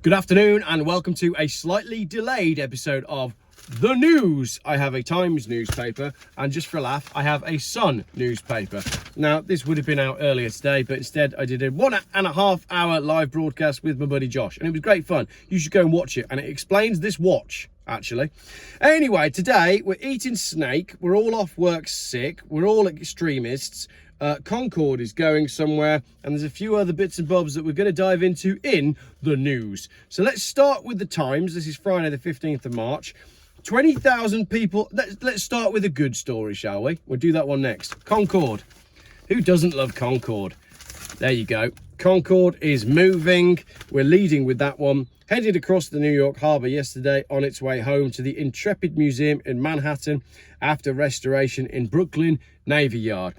Good afternoon and welcome to a slightly delayed episode of The News. I have a Times newspaper and just for a laugh, I have a Sun newspaper. Now, this would have been out earlier today, but instead I did a 1.5 hour live broadcast with my buddy Josh and it was great fun. You should go and watch it and it explains this watch, actually. Anyway, today we're eating snake. We're all off work sick. We're all extremists. Concorde is going somewhere and there's a few other bits and bobs that we're going to dive into in the news. So let's start with the Times. This is Friday the 15th of March. 20,000 people. Let's start with a good story, shall we? We'll do that one next. Concorde. Who doesn't love Concorde? There you go. Concorde is moving. We're leading with that one. Headed across the New York Harbor yesterday on its way home to the Intrepid Museum in Manhattan after restoration in Brooklyn Navy Yard.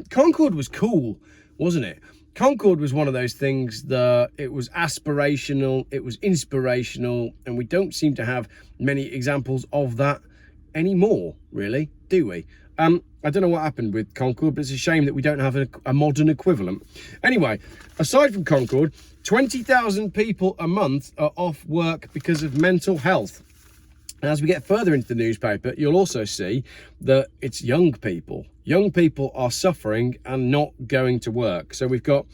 Concorde was cool, wasn't it? Concorde was one of those things that it was aspirational, it was inspirational, and we don't seem to have many examples of that anymore, really, do we? I don't know what happened with Concorde, but it's a shame that we don't have a modern equivalent. Anyway, aside from Concorde, 20,000 people a month are off work because of mental health. And as we get further into the newspaper, you'll also see that it's young people. Young people are suffering and not going to work. So we've got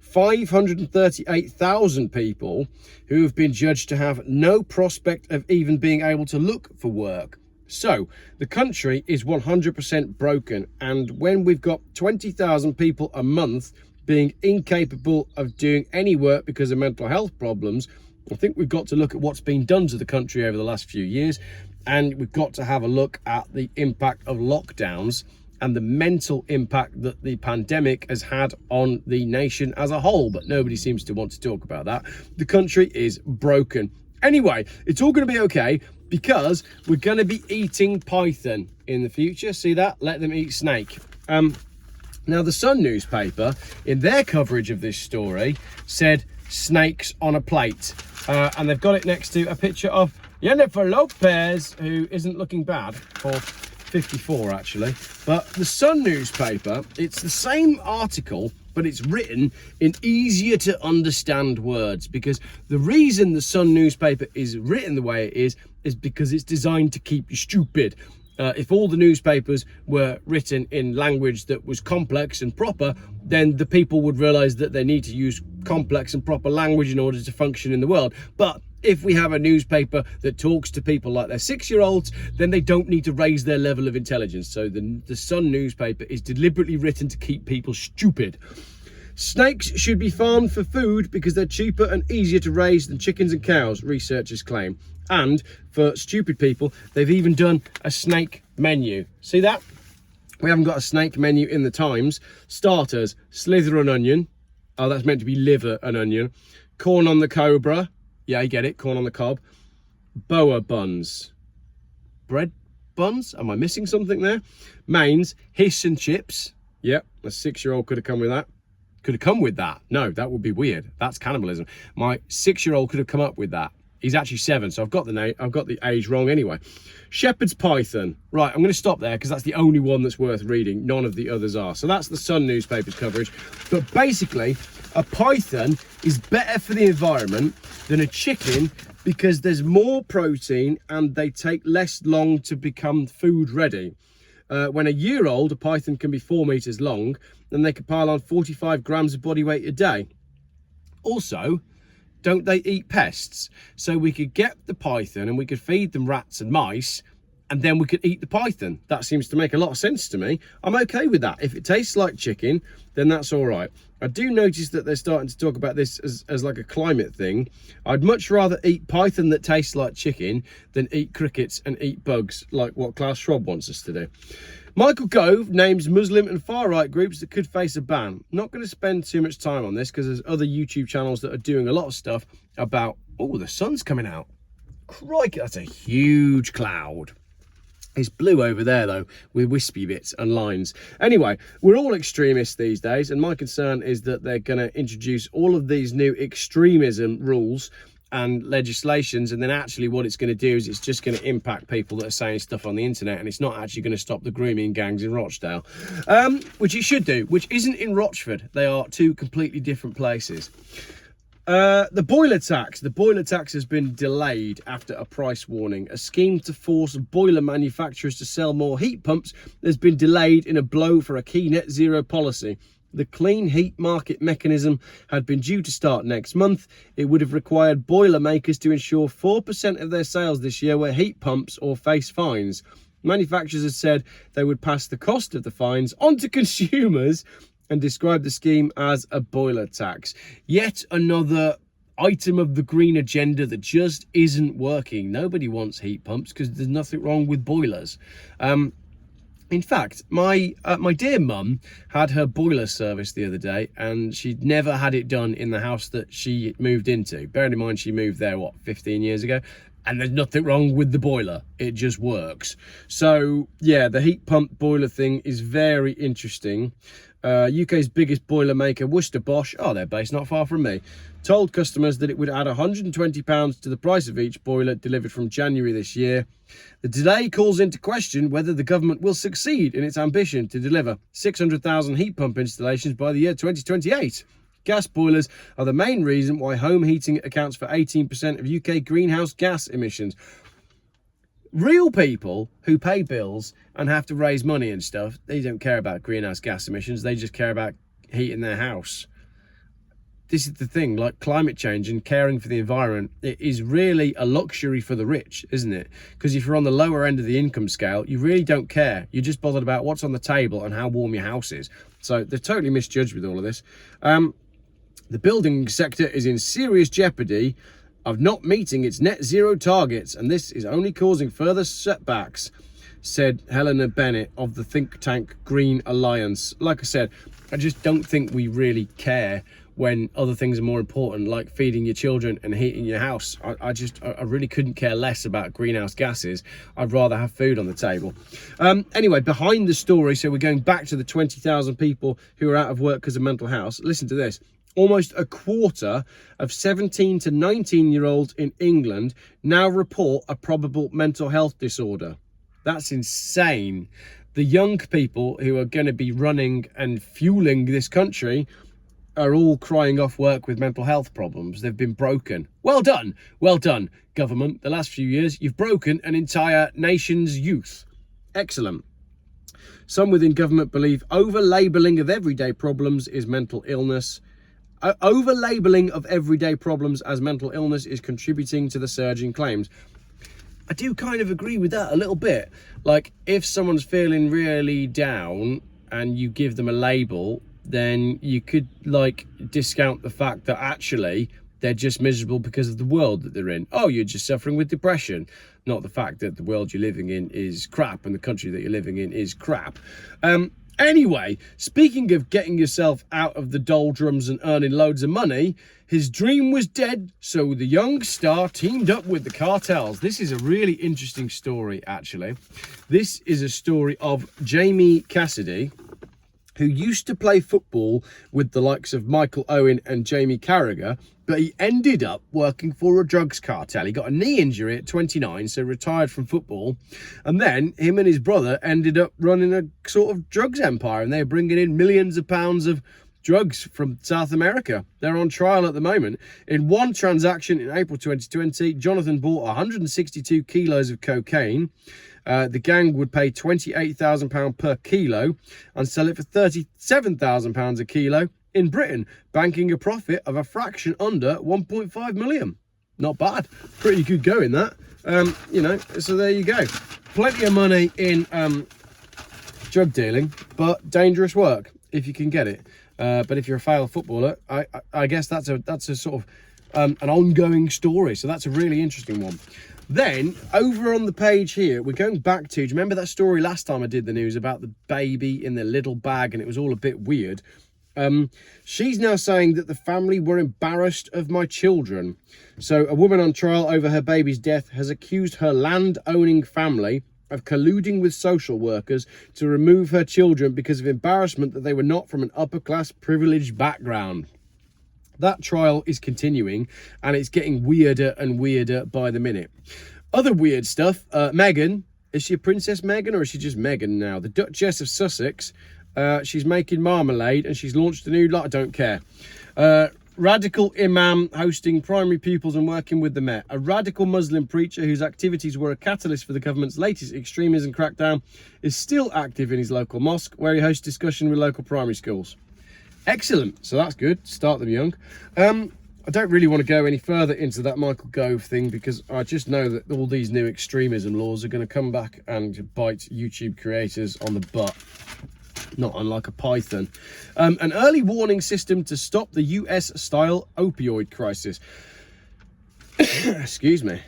538,000 people who have been judged to have no prospect of even being able to look for work. So the country is 100% broken. And when we've got 20,000 people a month being incapable of doing any work because of mental health problems, I think we've got to look at what's been done to the country over the last few years, and we've got to have a look at the impact of lockdowns and the mental impact that the pandemic has had on the nation as a whole, but nobody seems to want to talk about that. The country is broken. Anyway, it's all going to be okay because we're going to be eating python in the future. See that? Let them eat snake. Now, the Sun newspaper, in their coverage of this story, said snakes on a plate. And they've got it next to a picture of Jennifer Lopez, who isn't looking bad for 54, actually. But the Sun newspaper, it's the same article, but it's written in easier to understand words, because the reason the Sun newspaper is written the way it is because it's designed to keep you stupid. If all the newspapers were written in language that was complex and proper, then the people would realize that they need to use complex and proper language in order to function in the world. But if we have a newspaper that talks to people like they're 6-year-olds, then they don't need to raise their level of intelligence. So the Sun newspaper is deliberately written to keep people stupid. Snakes should be farmed for food because they're cheaper and easier to raise than chickens and cows, researchers claim. And for stupid people, they've even done a snake menu. See that? We haven't got a snake menu in the Times. Starters, slither and onion. Oh, that's meant to be liver and onion. Corn on the cobra. Yeah, you get it, corn on the cob. Boa buns. Bread buns? Am I missing something there? Mains, hiss and chips. Yep, a 6-year-old could have come with that. Could have come with that. No, that would be weird. That's cannibalism. My 6-year-old could have come up with that. He's actually 7, so I've got the age wrong anyway. Shepherd's python. Right, I'm going to stop there because that's the only one that's worth reading. None of the others are. So that's the Sun newspaper's coverage. But basically, a python is better for the environment than a chicken because there's more protein and they take less long to become food ready. When a year old, a python can be 4 meters long, and they can pile on 45 grams of body weight a day. Also, don't they eat pests? So we could get the python and we could feed them rats and mice, and then we could eat the python. That seems to make a lot of sense to me. I'm okay with that. If it tastes like chicken, then that's all right. I do notice that they're starting to talk about this as like a climate thing. I'd much rather eat python that tastes like chicken than eat crickets and eat bugs like what Klaus Schwab wants us to do. Michael Gove names Muslim and far-right groups that could face a ban. Not going to spend too much time on this because there's other YouTube channels that are doing a lot of stuff about, oh, the sun's coming out. Crikey, that's a huge cloud. It's blue over there, though, with wispy bits and lines. Anyway, we're all extremists these days, and my concern is that they're going to introduce all of these new extremism rules and legislations, and then actually what it's going to do is it's just going to impact people that are saying stuff on the internet, and it's not actually going to stop the grooming gangs in Rochdale, which it should do, which isn't in Rochford. They are two completely different places. The boiler tax. The boiler tax has been delayed after a price warning. A scheme to force boiler manufacturers to sell more heat pumps has been delayed in a blow for a key net zero policy. The clean heat market mechanism had been due to start next month. It would have required boiler makers to ensure 4% of their sales this year were heat pumps or face fines. Manufacturers had said they would pass the cost of the fines on to consumers and described the scheme as a boiler tax. Yet another item of the green agenda that just isn't working. Nobody wants heat pumps because there's nothing wrong with boilers. In fact, my dear mum had her boiler serviced the other day, and she'd never had it done in the house that she moved into. Bearing in mind she moved there, 15 years ago? And there's nothing wrong with the boiler. It just works. So, yeah, the heat pump boiler thing is very interesting. UK's biggest boiler maker, Worcester Bosch, they're based not far from me, told customers that it would add £120 to the price of each boiler delivered from January this year. The delay calls into question whether the government will succeed in its ambition to deliver 600,000 heat pump installations by the year 2028. Gas boilers are the main reason why home heating accounts for 18% of UK greenhouse gas emissions. Real people who pay bills and have to raise money and stuff, they don't care about greenhouse gas emissions. They just care about heating their house. This is the thing, like climate change and caring for the environment, it is really a luxury for the rich, isn't it? Because if you're on the lower end of the income scale, you really don't care. You're just bothered about what's on the table and how warm your house is. So they're totally misjudged with all of this. The building sector is in serious jeopardy of not meeting its net zero targets, and this is only causing further setbacks, said Helena Bennett of the think tank Green Alliance. Like I said, I just don't think we really care when other things are more important, like feeding your children and heating your house. I really couldn't care less about greenhouse gases. I'd rather have food on the table. Anyway, behind the story, so we're going back to the 20,000 people who are out of work because of mental health. Listen to this. Almost a quarter of 17 to 19-year-olds in England now report a probable mental health disorder. That's insane. The young people who are going to be running and fueling this country are all crying off work with mental health problems. They've been broken. Well done, government. The last few years, you've broken an entire nation's youth. Excellent. Some within government believe over-labelling of everyday problems is mental illness. Over-labelling of everyday problems as mental illness is contributing to the surge in claims. I do kind of agree with that a little bit. Like, if someone's feeling really down and you give them a label, then you could, like, discount the fact that actually they're just miserable because of the world that they're in. Oh, you're just suffering with depression. Not the fact that the world you're living in is crap and the country that you're living in is crap. Anyway, speaking of getting yourself out of the doldrums and earning loads of money, his dream was dead, so the young star teamed up with the cartels. This is a really interesting story, actually. This is a story of Jamie Cassidy, who used to play football with the likes of Michael Owen and Jamie Carragher, but he ended up working for a drugs cartel. He got a knee injury at 29, so retired from football. And then him and his brother ended up running a sort of drugs empire, and they're bringing in millions of pounds of drugs from South America. They're on trial at the moment. In one transaction in April 2020, Jonathan bought 162 kilos of cocaine. The gang would pay £28,000 per kilo and sell it for £37,000 a kilo in Britain, banking a profit of a fraction under 1.5 million. Not bad. Pretty good going, that. So there you go. Plenty of money in drug dealing, but dangerous work if you can get it. But if you're a failed footballer, I guess that's a sort of an ongoing story. So that's a really interesting one. Then, over on the page here, we're going back to, do you remember that story last time I did the news about the baby in the little bag and it was all a bit weird? She's now saying that the family were embarrassed of my children. So a woman on trial over her baby's death has accused her land-owning family of colluding with social workers to remove her children because of embarrassment that they were not from an upper-class privileged background. That trial is continuing, and it's getting weirder and weirder by the minute. Other weird stuff, Meghan, is she a Princess Meghan or is she just Meghan now? The Duchess of Sussex, she's making marmalade and she's launched a new, I don't care. Radical imam hosting primary pupils and working with the Met. A radical Muslim preacher whose activities were a catalyst for the government's latest extremism crackdown is still active in his local mosque, where he hosts discussion with local primary schools. Excellent. So that's good. Start them young. I don't really want to go any further into that Michael Gove thing, because I just know that all these new extremism laws are going to come back and bite YouTube creators on the butt. Not unlike a python. An early warning system to stop the US-style opioid crisis. Excuse me.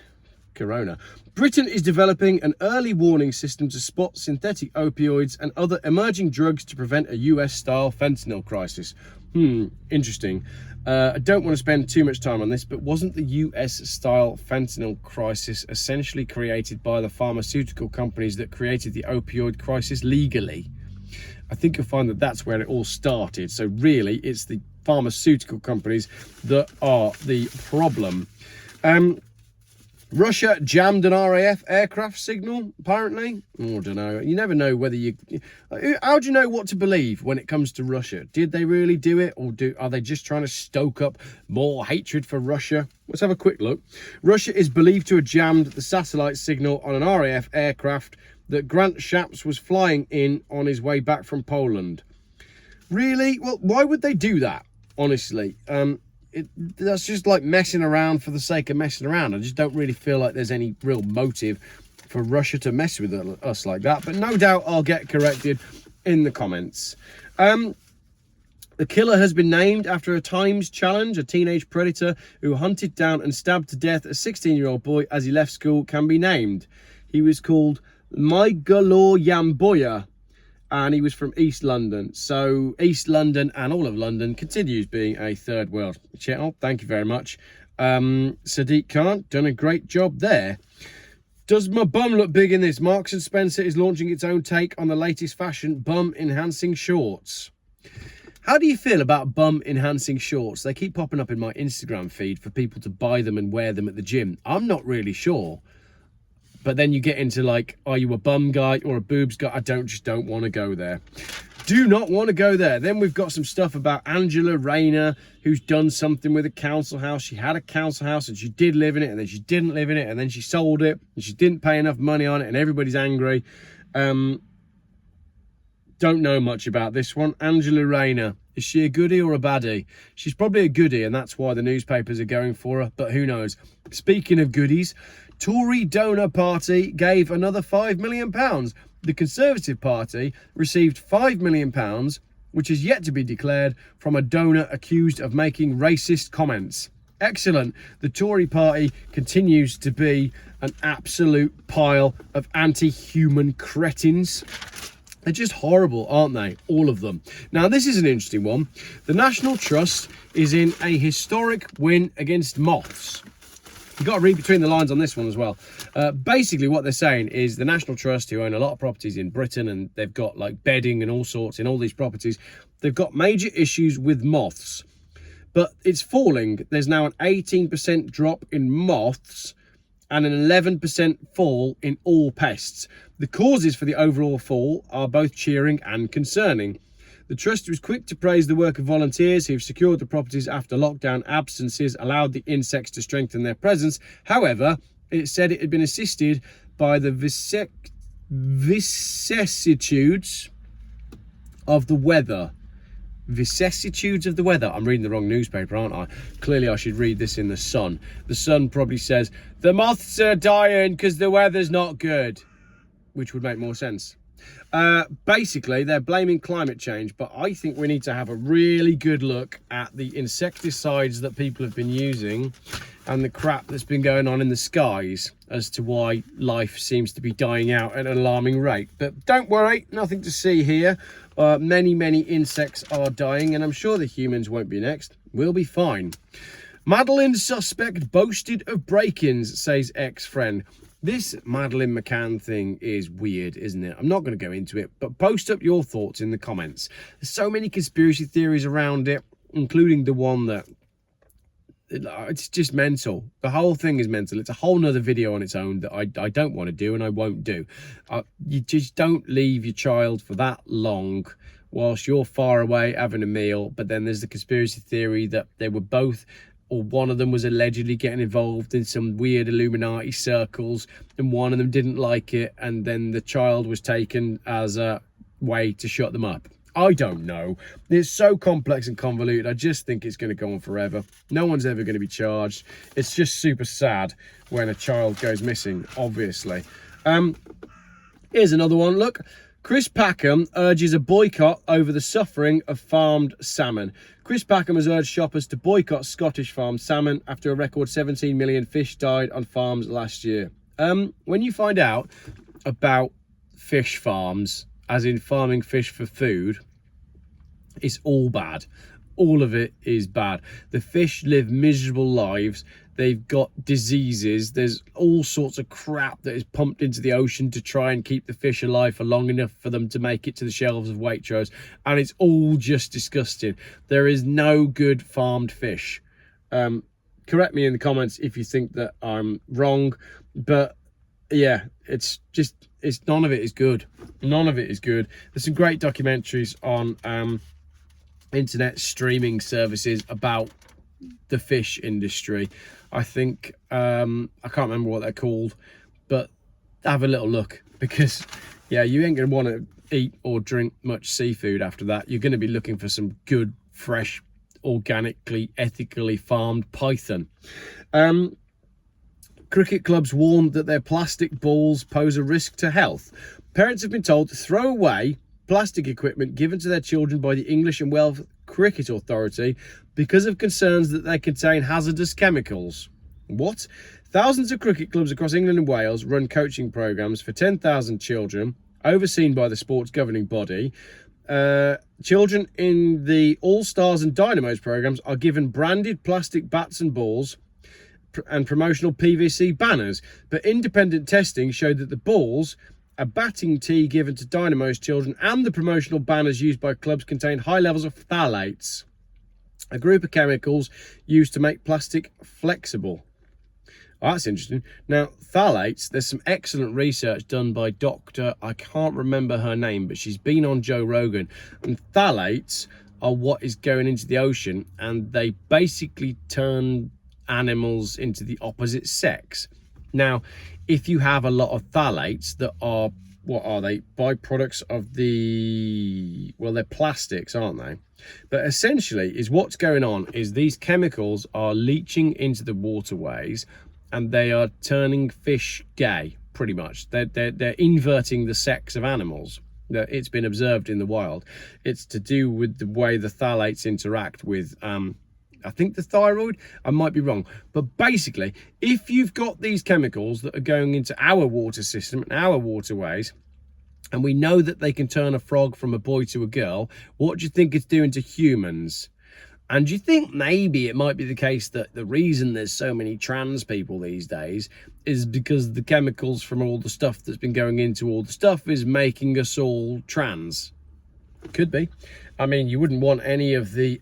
Corona. Britain is developing an early warning system to spot synthetic opioids and other emerging drugs to prevent a US-style fentanyl crisis. Interesting. I don't want to spend too much time on this, but wasn't the US-style fentanyl crisis essentially created by the pharmaceutical companies that created the opioid crisis legally? I think you'll find that that's where it all started. So really, it's the pharmaceutical companies that are the problem. Russia jammed an RAF aircraft signal, apparently. Oh, I don't know. You never know whether you... How do you know what to believe when it comes to Russia? Did they really do it? Or are they just trying to stoke up more hatred for Russia? Let's have a quick look. Russia is believed to have jammed the satellite signal on an RAF aircraft that Grant Shapps was flying in on his way back from Poland. Really? Well, why would they do that, honestly? That's just like messing around for the sake of messing around. I just don't really feel like there's any real motive for Russia to mess with us like that. But no doubt I'll get corrected in the comments. The killer has been named after a Times challenge. A teenage predator who hunted down and stabbed to death a 16-year-old boy as he left school can be named. He was called Maigalor Yamboya, and he was from East London. So East London and all of London continues being a third world channel. Thank you very much. Sadiq Khan, done a great job there. Does my bum look big in this? Marks and Spencer is launching its own take on the latest fashion, bum enhancing shorts. How do you feel about bum enhancing shorts? They keep popping up in my Instagram feed for people to buy them and wear them at the gym. I'm not really sure. But then you get into like, are you a bum guy or a boobs guy? I just don't want to go there. Do not want to go there. Then we've got some stuff about Angela Rayner, who's done something with a council house. She had a council house and she did live in it, and then she didn't live in it, and then she sold it and she didn't pay enough money on it, and everybody's angry. Don't know much about this one. Angela Rayner, is she a goodie or a baddie? She's probably a goodie, and that's why the newspapers are going for her, but who knows. Speaking of goodies, Tory donor party gave another £5 million. The Conservative Party received £5 million, which is yet to be declared, from a donor accused of making racist comments. Excellent. The Tory party continues to be an absolute pile of anti-human cretins. They're just horrible, aren't they? All of them. Now, this is an interesting one. The National Trust is in a historic win against moths. You've got to read between the lines on this one as well. Basically, what they're saying is the National Trust, who own a lot of properties in Britain, and they've got like bedding and all sorts in all these properties, they've got major issues with moths. But it's falling. There's now an 18% drop in moths and an 11% fall in all pests. The causes for the overall fall are both cheering and concerning. The Trust was quick to praise the work of volunteers who've secured the properties after lockdown absences allowed the insects to strengthen their presence. However, it said it had been assisted by the vicissitudes of the weather. Vicissitudes of the weather. I'm reading the wrong newspaper, aren't I? Clearly, I should read this in The Sun. The Sun probably says, the moths are dying because the weather's not good, which would make more sense. Basically, they're blaming climate change, but I think we need to have a really good look at the insecticides that people have been using and the crap that's been going on in the skies as to why life seems to be dying out at an alarming rate. But don't worry, nothing to see here. Many insects are dying, and I'm sure the humans won't be next. We'll be fine. Madeleine suspect boasted of break-ins, says ex-friend. This Madeleine McCann thing is weird, isn't it? I'm not going to go into it, but post up your thoughts in the comments. There's so many conspiracy theories around it, including the one that it's just mental. The whole thing is mental. It's a whole nother video on its own that I don't want to do and I won't do. You just don't leave your child for that long whilst you're far away having a meal. But then there's the conspiracy theory that they were both, or one of them was allegedly getting involved in some weird Illuminati circles, and one of them didn't like it, and then the child was taken as a way to shut them up. I don't know. It's so complex and convoluted. I just think it's going to go on forever. No one's ever going to be charged. It's just super sad when a child goes missing, obviously. Here's another one. Look, Chris Packham urges a boycott over the suffering of farmed salmon. Chris Packham has urged shoppers to boycott Scottish farmed salmon after a record 17 million fish died on farms last year. When you find out about fish farms, as in farming fish for food, it's all bad. All of it is bad. The fish live miserable lives. They've got diseases. There's all sorts of crap that is pumped into the ocean to try and keep the fish alive for long enough for them to make it to the shelves of Waitrose. And it's all just disgusting. There is no good farmed fish. Correct me in the comments if you think that I'm wrong. But yeah, it's none of it is good. None of it is good. There's some great documentaries on internet streaming services about the fish industry. I think I can't remember what they're called, but have a little look, because yeah, you ain't gonna want to eat or drink much seafood after that. You're going to be looking for some good, fresh, organically, ethically farmed python. Cricket clubs warned that their plastic balls pose a risk to health. Parents have been told to throw away plastic equipment given to their children by the English and Wales Cricket Authority because of concerns that they contain hazardous chemicals. What? Thousands of cricket clubs across England and Wales run coaching programmes for 10,000 children, overseen by the sport's governing body. Children in the All Stars and Dynamos programmes are given branded plastic bats and balls and promotional PVC banners, but independent testing showed that the balls, a batting tee given to Dynamo's children, and the promotional banners used by clubs contain high levels of phthalates, a group of chemicals used to make plastic flexible. Oh, that's interesting. Now, phthalates, there's some excellent research done by Dr. I can't remember her name, but she's been on Joe Rogan. And phthalates are what is going into the ocean, and they basically turn animals into the opposite sex. Now, if you have a lot of phthalates that are, what are they? Byproducts of the, well, they're plastics, aren't they? But essentially is what's going on is these chemicals are leaching into the waterways, and they are turning fish gay, pretty much. They're inverting the sex of animals. It's been observed in the wild. It's to do with the way the phthalates interact with, I think, the thyroid. I might be wrong. But basically, if you've got these chemicals that are going into our water system and our waterways, and we know that they can turn a frog from a boy to a girl, what do you think it's doing to humans? And do you think maybe it might be the case that the reason there's so many trans people these days is because the chemicals from all the stuff that's been going into all the stuff is making us all trans? Could be. I mean, you wouldn't want any of the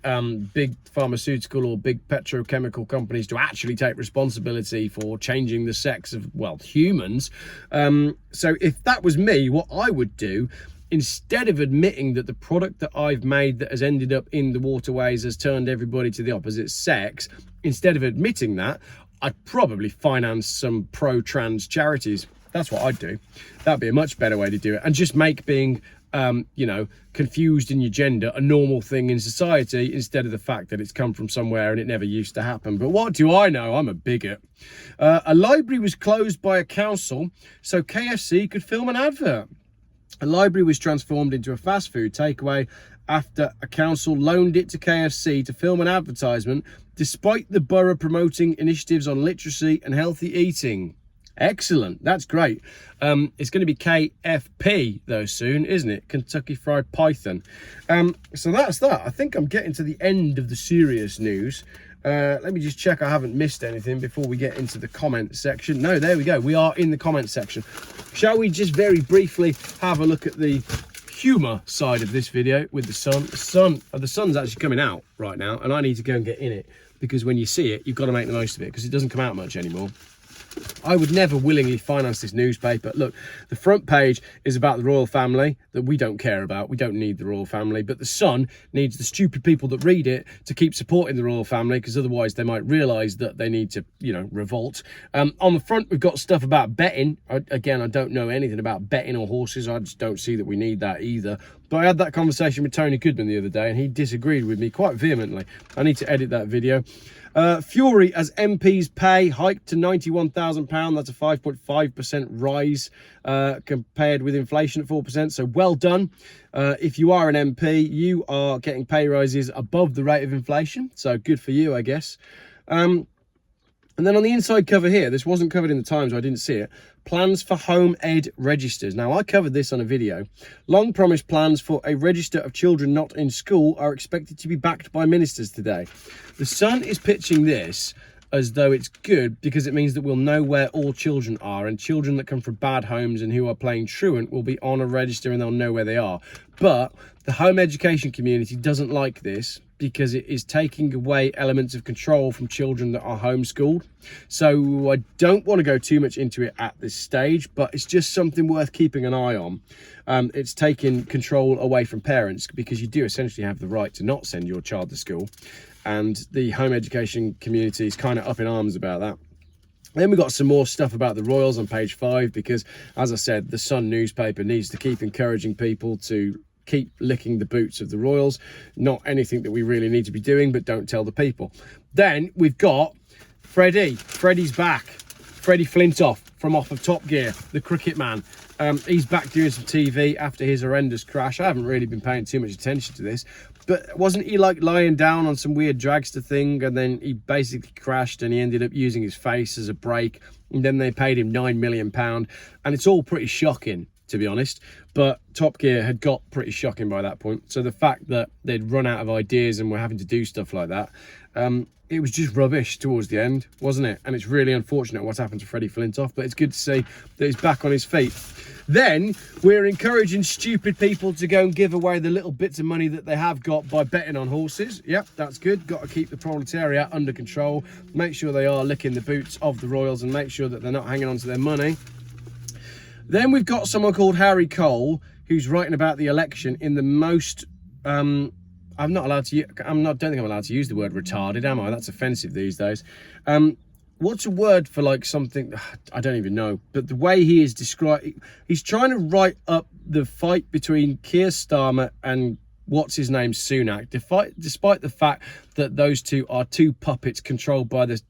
big pharmaceutical or big petrochemical companies to actually take responsibility for changing the sex of, well, humans. So if that was me, what I would do, instead of admitting that the product that I've made that has ended up in the waterways has turned everybody to the opposite sex, instead of admitting that, I'd probably finance some pro-trans charities. That's what I'd do. That'd be a much better way to do it. And just make being, confused in your gender a normal thing in society, instead of the fact that it's come from somewhere and it never used to happen. But what do I know? I'm a bigot. A library was closed by a council so KFC could film an advert. A library was transformed into a fast food takeaway after a council loaned it to KFC to film an advertisement, despite the borough promoting initiatives on literacy and healthy eating. Excellent. That's great. It's going to be KFP though soon, isn't it? Kentucky Fried Python. So that's that. I think I'm getting to the end of the serious news. Let me just check I haven't missed anything before we get into the comment section. No, there we go. We are in the comment section. Shall we just very briefly have a look at the humour side of this video with the sun? The sun's actually coming out right now, and I need to go and get in it, because when you see it, you've got to make the most of it, because it doesn't come out much anymore. I would never willingly finance this newspaper. Look, the front page is about the royal family that we don't care about. We don't need the royal family, but the Sun needs the stupid people that read it to keep supporting the royal family, because otherwise they might realise that they need to, you know, revolt. On the front, we've got stuff about betting. Again, I don't know anything about betting or horses. I just don't see that we need that either. But I had that conversation with Tony Goodman the other day, and he disagreed with me quite vehemently. I need to edit that video. Fury as MP's pay hiked to £91,000. That's a 5.5% rise compared with inflation at 4%. So well done. If you are an MP, you are getting pay rises above the rate of inflation. So good for you, I guess. And then on the inside cover here, this wasn't covered in the Times, so I didn't see it. Plans for home ed registers. Now, I covered this on a video. Long promised plans for a register of children not in school are expected to be backed by ministers today. The Sun is pitching this as though it's good because it means that we'll know where all children are, and children that come from bad homes and who are playing truant will be on a register and they'll know where they are. But the home education community doesn't like this because it is taking away elements of control from children that are homeschooled. So I don't want to go too much into it at this stage, but it's just something worth keeping an eye on. It's taking control away from parents because you do essentially have the right to not send your child to school. And the home education community is kind of up in arms about that. Then we've got some more stuff about the royals on page 5 because, as I said, the Sun newspaper needs to keep encouraging people to keep licking the boots of the royals. Not anything that we really need to be doing, but don't tell the people. Then we've got Freddie. Freddie's back. Freddie Flintoff from off of Top Gear, the cricket man. He's back doing some TV after his horrendous crash. I haven't really been paying too much attention to this, but wasn't he like lying down on some weird dragster thing, and then he basically crashed and he ended up using his face as a brake, and then they paid him £9 million, and it's all pretty shocking, to be honest. But Top Gear had got pretty shocking by that point. So the fact that they'd run out of ideas and were having to do stuff like that, it was just rubbish towards the end, wasn't it? And it's really unfortunate what's happened to Freddie Flintoff, but it's good to see that he's back on his feet. Then we're encouraging stupid people to go and give away the little bits of money that they have got by betting on horses. Yep, that's good. Got to keep the proletariat under control. Make sure they are licking the boots of the royals and make sure that they're not hanging on to their money. Then we've got someone called Harry Cole, who's writing about the election in the most... don't think I'm allowed to use the word retarded, am I? That's offensive these days. What's a word for like something? I don't even know. But the way he is described, he's trying to write up the fight between Keir Starmer and what's his name, Sunak, despite the fact that those two are two puppets controlled by the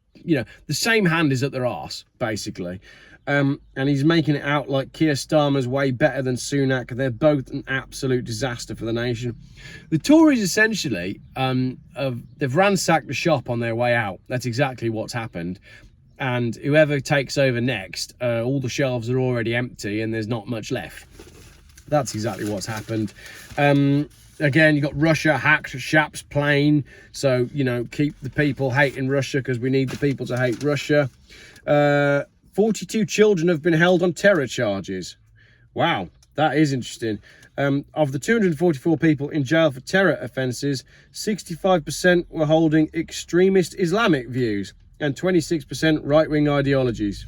same hand is at their arse, basically. And he's making it out like Keir Starmer's way better than Sunak. They're both an absolute disaster for the nation. The Tories essentially, they've ransacked the shop on their way out. That's exactly what's happened. And whoever takes over next, all the shelves are already empty and there's not much left. That's exactly what's happened. Again, you've got Russia hacked Shap's plane. So, keep the people hating Russia because we need the people to hate Russia. 42 children have been held on terror charges. Wow, that is interesting. Of the 244 people in jail for terror offences, 65% were holding extremist Islamic views and 26% right-wing ideologies.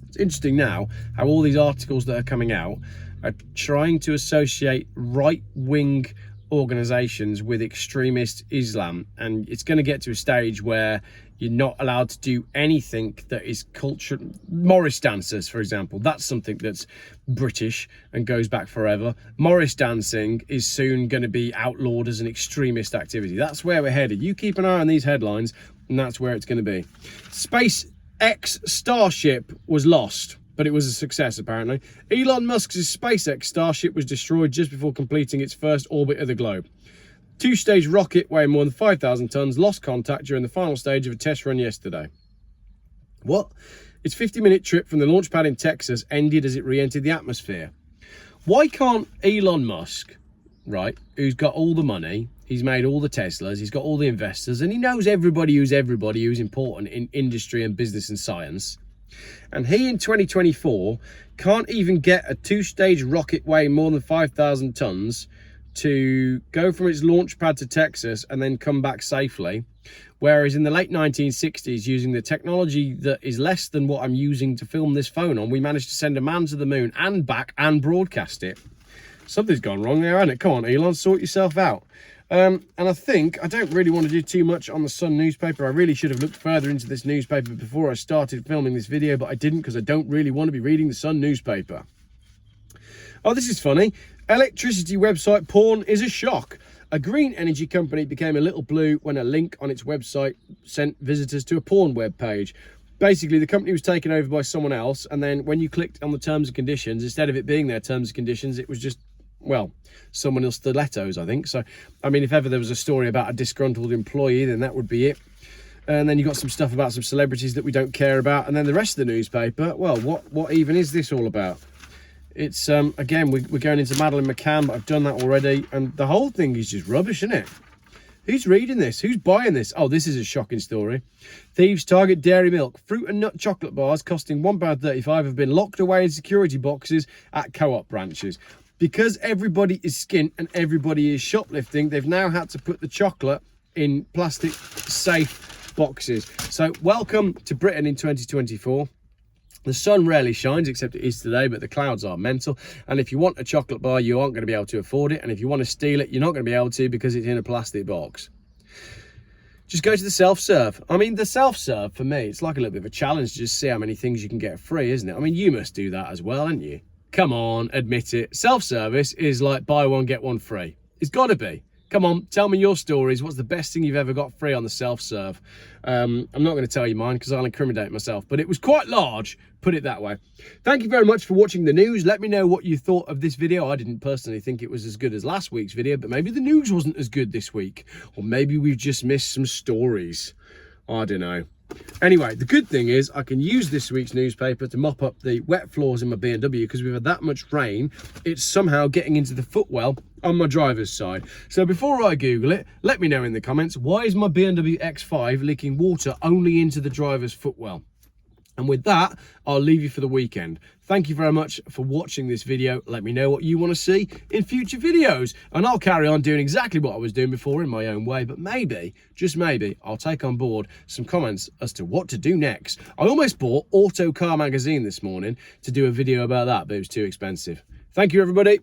It's interesting now how all these articles that are coming out are trying to associate right-wing organisations with extremist Islam, and it's going to get to a stage where you're not allowed to do anything that is culture. Morris dancers, for example, that's something that's British and goes back forever. Morris dancing is soon going to be outlawed as an extremist activity. That's where we're headed. You keep an eye on these headlines, and that's where it's going to be. SpaceX Starship was lost, but it was a success, apparently. Elon Musk's SpaceX Starship was destroyed just before completing its first orbit of the globe. Two-stage rocket weighing more than 5,000 tons lost contact during the final stage of a test run yesterday. What? Its 50-minute trip from the launch pad in Texas ended as it re-entered the atmosphere. Why can't Elon Musk, right, who's got all the money, he's made all the Teslas, he's got all the investors, and he knows everybody who's important in industry and business and science, and he in 2024 can't even get a two-stage rocket weighing more than 5,000 tons to go from its launch pad to Texas and then come back safely. Whereas in the late 1960s, using the technology that is less than what I'm using to film this phone on, we managed to send a man to the moon and back and broadcast it. Something's gone wrong there, hasn't it? Come on, Elon, sort yourself out. And I think I don't really want to do too much on the Sun newspaper. I really should have looked further into this newspaper before I started filming this video, but I didn't because I don't really want to be reading the Sun newspaper. Oh, this is funny. Electricity website porn is a shock. A green energy company became a little blue when a link on its website sent visitors to a porn web page. Basically, the company was taken over by someone else, and then when you clicked on the terms and conditions, instead of it being their terms and conditions, it was just, well, someone else stilettos, I think. So, I mean, if ever there was a story about a disgruntled employee, then that would be it. And then you got some stuff about some celebrities that we don't care about. And then the rest of the newspaper, well, what even is this all about? It's, again, we're going into Madeleine McCann, but I've done that already. And the whole thing is just rubbish, isn't it? Who's reading this? Who's buying this? Oh, this is a shocking story. Thieves target dairy milk. Fruit and nut chocolate bars costing £1.35 have been locked away in security boxes at co-op branches. Because everybody is skint and everybody is shoplifting, they've now had to put the chocolate in plastic safe boxes. So welcome to Britain in 2024. The sun rarely shines, except it is today, but the clouds are mental. And if you want a chocolate bar, you aren't going to be able to afford it. And if you want to steal it, you're not going to be able to because it's in a plastic box. Just go to the self-serve. I mean, the self-serve, for me, it's like a little bit of a challenge to just see how many things you can get free, isn't it? I mean, you must do that as well, haven't you? Come on, admit it. Self-service is like buy one, get one free. It's got to be. Come on, tell me your stories. What's the best thing you've ever got free on the self-serve? I'm not going to tell you mine because I'll incriminate myself, but it was quite large, put it that way. Thank you very much for watching the news. Let me know what you thought of this video. I didn't personally think it was as good as last week's video, but maybe the news wasn't as good this week. Or maybe we've just missed some stories. I don't know. Anyway, the good thing is I can use this week's newspaper to mop up the wet floors in my BMW because we've had that much rain. It's somehow getting into the footwell on my driver's side. So before I Google it, let me know in the comments, why is my BMW X5 leaking water only into the driver's footwell? And with that, I'll leave you for the weekend. Thank you very much for watching this video. Let me know what you want to see in future videos. And I'll carry on doing exactly what I was doing before in my own way. But maybe, just maybe, I'll take on board some comments as to what to do next. I almost bought Auto Car Magazine this morning to do a video about that, but it was too expensive. Thank you, everybody.